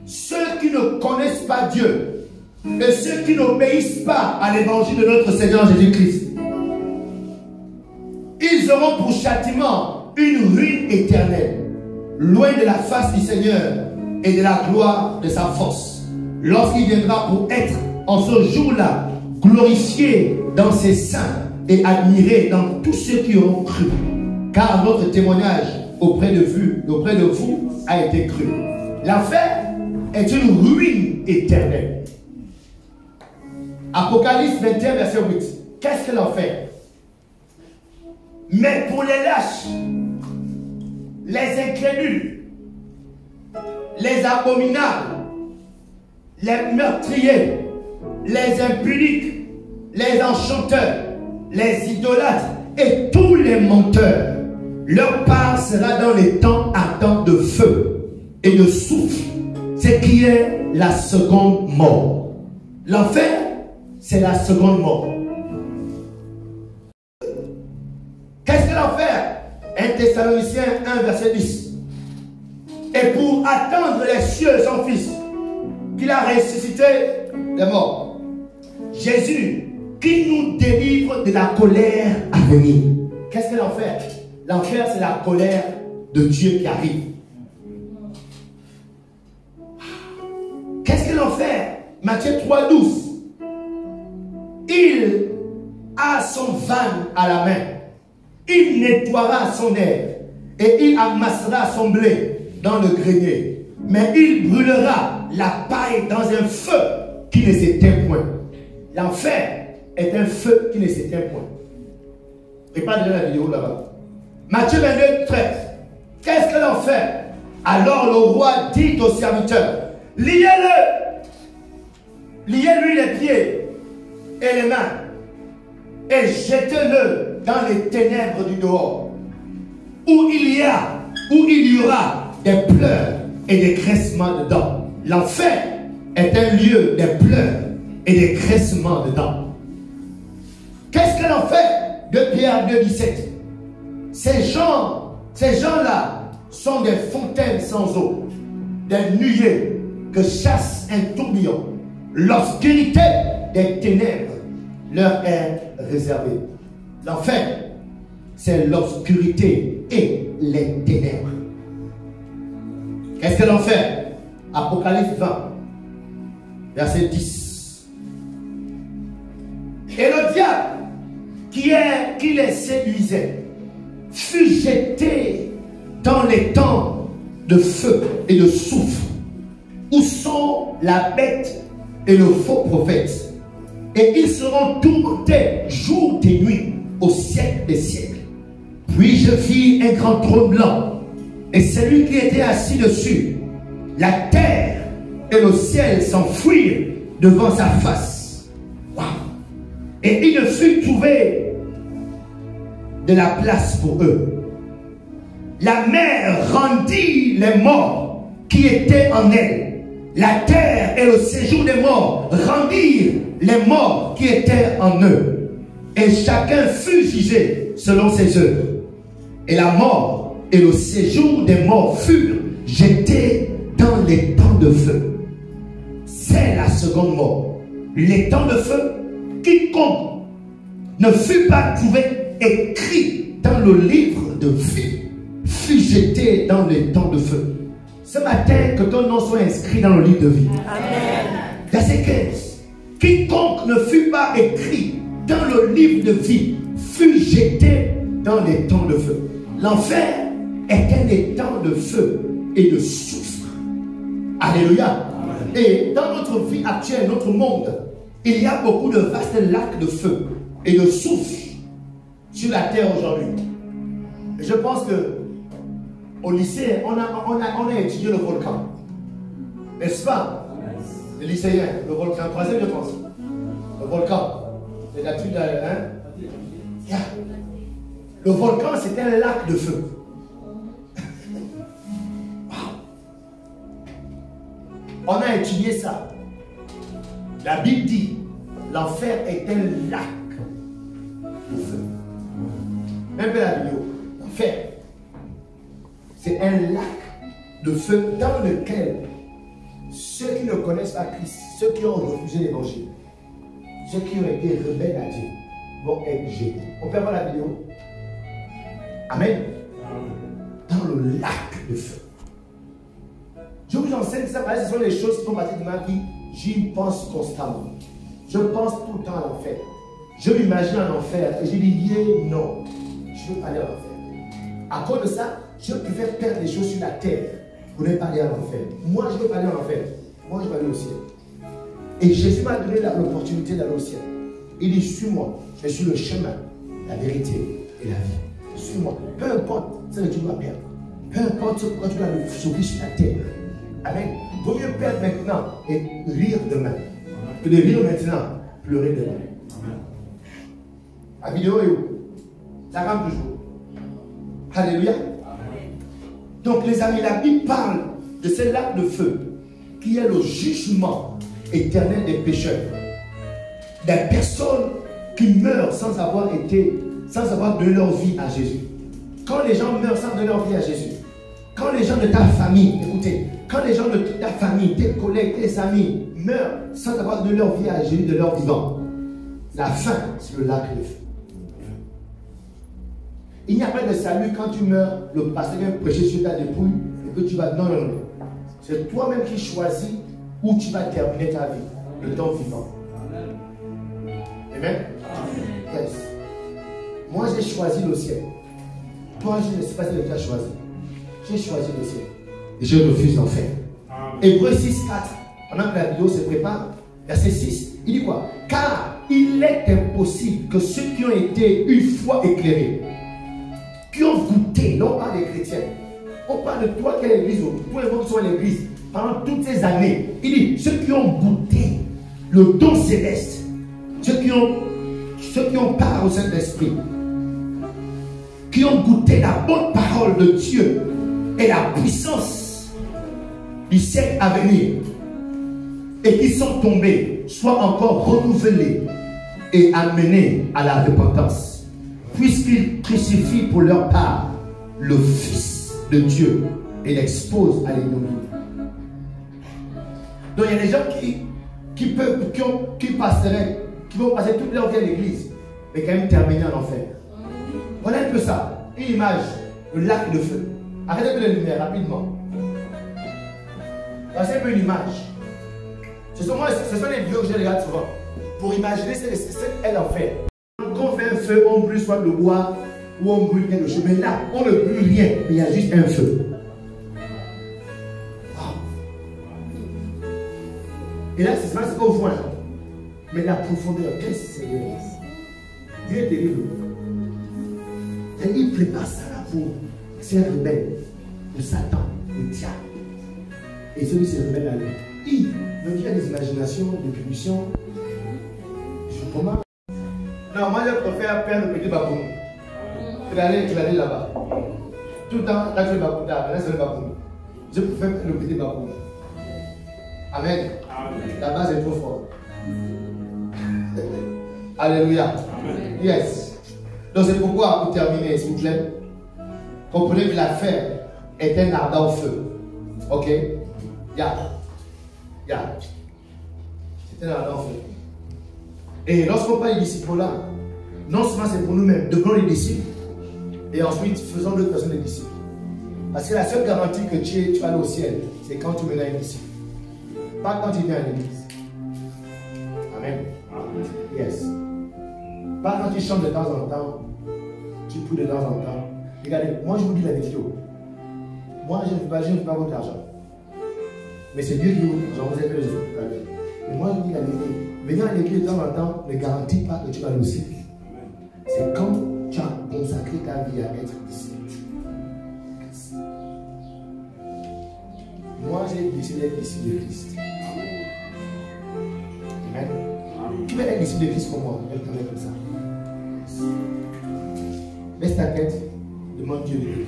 A: ceux qui ne connaissent pas Dieu et ceux qui n'obéissent pas à l'évangile de notre Seigneur Jésus-Christ. Ils auront pour châtiment une ruine éternelle, loin de la face du Seigneur et de la gloire de sa force, lorsqu'il viendra pour être en ce jour-là glorifié dans ses saints et admiré dans tous ceux qui auront cru, car notre témoignage auprès de vous a été cru. L'enfer est une ruine éternelle. Apocalypse 21, verset 8. Qu'est-ce que l'enfer? Mais pour les lâches, les incrédules, les abominables, les meurtriers, les impudiques, les enchanteurs, les idolâtres et tous les menteurs, leur part sera dans les temps ardents de feu et de soufre, ce qui est la seconde mort. L'enfer, c'est la seconde mort. Qu'est-ce que l'enfer? 1 Thessaloniciens 1, verset 10. Et pour attendre les cieux, son Fils, qu'il a ressuscité des morts. Jésus, qui nous délivre de la colère à venir. Qu'est-ce que l'enfer? L'enfer, c'est la colère de Dieu qui arrive. Qu'est-ce que l'enfer? Matthieu 3, 12. Il a son van à la main. Il nettoiera son herbe et il amassera son blé dans le grenier. Mais il brûlera la paille dans un feu qui ne s'éteint point. L'enfer est un feu qui ne s'éteint point. Et pas déjà la vidéo là-bas. Matthieu 22, 13. Qu'est-ce que l'enfer? Alors le roi dit aux serviteurs, liez-le, liez-lui les pieds et les mains et jetez-le dans les ténèbres du dehors, où il y aura des pleurs et des graissements dedans. L'enfer est un lieu des pleurs et des graissements dedans. Qu'est-ce que l'enfer? 2 Pierre 2, 17. Ces gens-là sont des fontaines sans eau, des nuées que chasse un tourbillon. L'obscurité des ténèbres leur est réservée. L'enfer, c'est l'obscurité et les ténèbres. Qu'est-ce que l'enfer? Apocalypse 20, verset 10. Et le diable qui les séduisait fut jeté dans les temps de feu et de soufre, où sont la bête et le faux prophète, et ils seront tourmentés jour et nuit au siècle des siècles. Puis je vis un grand trône blanc et celui qui était assis dessus. La terre et le ciel s'enfuirent devant sa face. Wow. Et il ne fut trouvé de la place pour eux. La mer rendit les morts qui étaient en elle. La terre et le séjour des morts rendirent les morts qui étaient en eux. Et chacun fut jugé selon ses œuvres. Et la mort et le séjour des morts furent jetés dans les temps de feu. C'est la seconde mort. Les temps de feu, quiconque ne fut pas trouvé écrit dans le livre de vie fut jeté dans les temps de feu. Ce matin, que ton nom soit inscrit dans le livre de vie. Amen. Verset 15. Quiconque ne fut pas écrit dans le livre de vie fut jeté dans les temps de feu. L'enfer est un étang de feu et de soufre. Alléluia. Amen. Et dans notre vie actuelle, notre monde, il y a beaucoup de vastes lacs de feu et de soufre sur la terre aujourd'hui. Je pense que au lycée, on a étudié le volcan. N'est-ce pas? Les lycéens, le volcan, troisième, je pense. Le volcan. C'est l'étude, hein? Yeah. Le volcan, c'est un lac de feu. Wow. On a étudié ça. La Bible dit, l'enfer est un lac un peu la vidéo. L'enfer, c'est un lac de feu dans lequel ceux qui ne connaissent pas Christ, ceux qui ont refusé l'évangile, ceux qui ont été rebelles à Dieu, vont être jetés. On peut voir la vidéo? Amen. Dans le lac de feu. Je vous enseigne ça parce que ce sont les choses qui font partie de ma vie. J'y pense constamment. Je pense tout le temps à l'enfer. Je m'imagine un enfer et je dis non, je ne veux pas aller à l'enfer. À cause de ça, je préfère perdre les choses sur la terre pour ne pas aller à l'enfer. Moi, je ne veux pas aller à l'enfer. Moi, je veux aller au ciel. Et Jésus m'a donné l'opportunité d'aller au ciel. Il dit, suis-moi, je suis le chemin, la vérité et la vie. Suis-moi. Peu importe ce que tu dois perdre. Peu importe ce que tu dois souffrir sur la terre. Amen. Il vaut mieux perdre maintenant et rire demain. Que de rire maintenant, pleurer demain. Amen. La vidéo est où? Ça rentre toujours. Alléluia. Donc les amis, la Bible parle de ce lac de feu qui est le jugement éternel des pécheurs. Des personnes qui meurent sans avoir donné leur vie à Jésus. Quand les gens meurent sans donner leur vie à Jésus, quand les gens de ta famille, écoutez, quand les gens de ta famille, tes collègues, tes amis meurent sans avoir donné leur vie à Jésus de leur vivant, la fin, c'est le lac de feu. Il n'y a pas de salut quand tu meurs, le pasteur vient prêcher sur ta dépouille et que tu vas. Non, non, non. C'est toi-même qui choisis où tu vas terminer ta vie, le temps vivant. Amen. Yes. Moi, j'ai choisi le ciel. Toi, je ne sais pas si tu as choisi. J'ai choisi le ciel. Et je refuse l'enfer. Hébreux 6, 4. Pendant que la vidéo se prépare, verset 6, il dit quoi? Car il est impossible que ceux qui ont été une fois éclairés, qui ont goûté, non pas des chrétiens, on parle de toi qui es l'église, tous les gens qui sont à l'église, pendant toutes ces années, il dit, ceux qui ont goûté le don céleste, ceux qui ont part au Saint-Esprit, qui ont goûté la bonne parole de Dieu et la puissance du siècle à venir, et qui sont tombés, soient encore renouvelés et amenés à la repentance, puisqu'ils crucifient pour leur part le Fils de Dieu et l'exposent à l'ignominie. Donc il y a des gens qui vont passer toute leur vie à l'église, mais quand même terminer en enfer. Voilà un peu ça, une image, le lac de feu. Arrêtez de les lumières rapidement. C'est un peu une image. Ce sont les vidéos que je regarde souvent. Pour imaginer ce qu'elle en fait. Quand on fait un feu, on brûle soit le bois ou on brûle quelque chose. Mais là, on ne brûle rien. Il y a juste un feu. Wow. Et là, c'est ce qu'on voit. Mais la profondeur, qu'est-ce que c'est? Dieu est terrible. Et il prépare ça là pour ces rebelles de Satan, de diable. Et celui qui se rebelle à lui. Donc il y a des imaginations, des punitions. Comment? Non, moi je préfère perdre le petit baboun. Que d'aller là-bas. Tout le temps, là je fais baboun, là c'est le baboun. Je préfère le petit baboun. Amen. La base est trop forte. Alléluia. Amen. Yes. Donc c'est pourquoi, pour terminer, s'il vous plaît, comprenez que l'affaire est un ardent feu. Ok? C'est un ardent feu. Et lorsqu'on parle des disciples là, non seulement c'est pour nous-mêmes, devenons les disciples, et ensuite faisons d'autres personnes des disciples. Parce que la seule garantie que tu vas aller au ciel, c'est quand tu mènes un disciple. Pas quand tu viens à l'église. Amen. Yes. Pas quand tu chantes de temps en temps, tu pries de temps en temps. Regardez, moi je vous dis la vérité. Moi je ne veux pas votre argent. Mais c'est Dieu qui vous dit, j'en vous ai fait le jeu. Mais moi je vous dis la vérité. Venir à l'église de temps en temps ne garantit pas que tu vas aller au ciel. C'est quand tu as consacré ta vie à être disciple. Moi j'ai décidé d'être disciple de Christ. Amen. Tu veux être disciple de Christ comme moi, elle travaille comme ça. Baisse ta tête, demande Dieu de t'aider.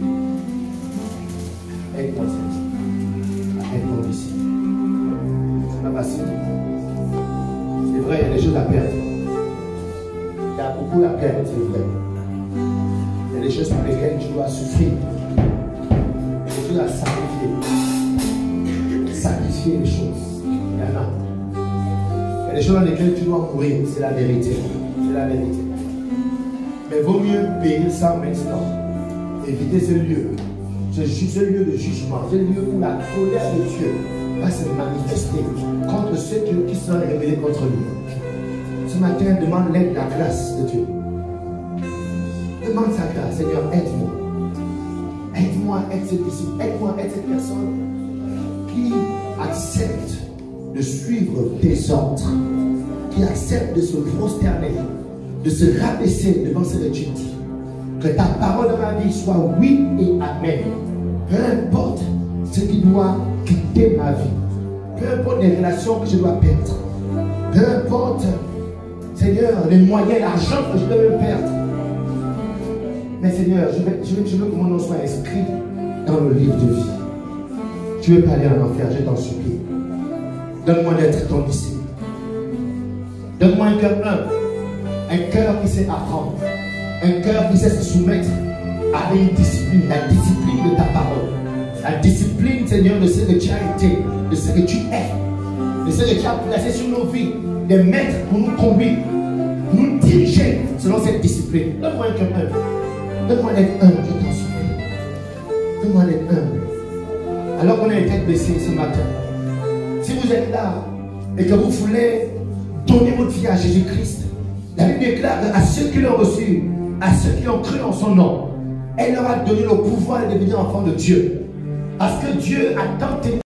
A: Aide ton Seigneur. Aide ton disciple. C'est pas facile. C'est vrai, il y a des choses à perdre. Il y a beaucoup à perdre, c'est vrai. Il y y a des choses pour lesquelles tu dois souffrir. Il y a des choses à sacrifier. Sacrifier les choses. Il y en a. Il y a des choses dans lesquelles tu dois mourir. C'est la vérité. C'est la vérité. Mais vaut mieux payer ça maintenant. Éviter ce lieu. Ce lieu de jugement. Ce lieu où la colère de Dieu va se manifester contre ceux qui sont révélés contre lui. Ce matin, demande l'aide, la grâce de Dieu. Demande sa grâce. Seigneur, aide-moi. Aide-moi, aide ce disciple. Aide-moi, aide cette personne qui accepte de suivre tes ordres, qui accepte de se prosterner, de se rabaisser devant ce que tu dis. Que ta parole dans ma vie soit oui et amen. Peu importe ce qui doit quitter ma vie. Peu importe les relations que je dois perdre. Peu importe, Seigneur, les moyens, l'argent que je dois perdre. Mais Seigneur, je veux que mon nom soit inscrit dans le livre de vie. Tu veux pas aller en enfer, je t'en supplie. Donne-moi d'être ton disciple. Donne-moi un cœur humble. Un cœur qui sait apprendre. Un cœur qui sait se soumettre à une discipline. La discipline de ta parole. La discipline, Seigneur, de ce que tu as été. De ce que tu es. De ce que tu as placé sur nos vies. Des maîtres pour nous conduire. Nous diriger selon cette discipline. Donne-moi un cœur humble. Donne-moi d'être humble, je t'en supplie. Donne-moi d'être humble. Alors qu'on a les têtes baissées ce matin. Si vous êtes là et que vous voulez donner votre vie à Jésus-Christ, la Bible déclare à ceux qui l'ont reçu, à ceux qui ont cru en son nom, elle leur a donné le pouvoir de devenir enfants de Dieu. Parce que Dieu a tant aimé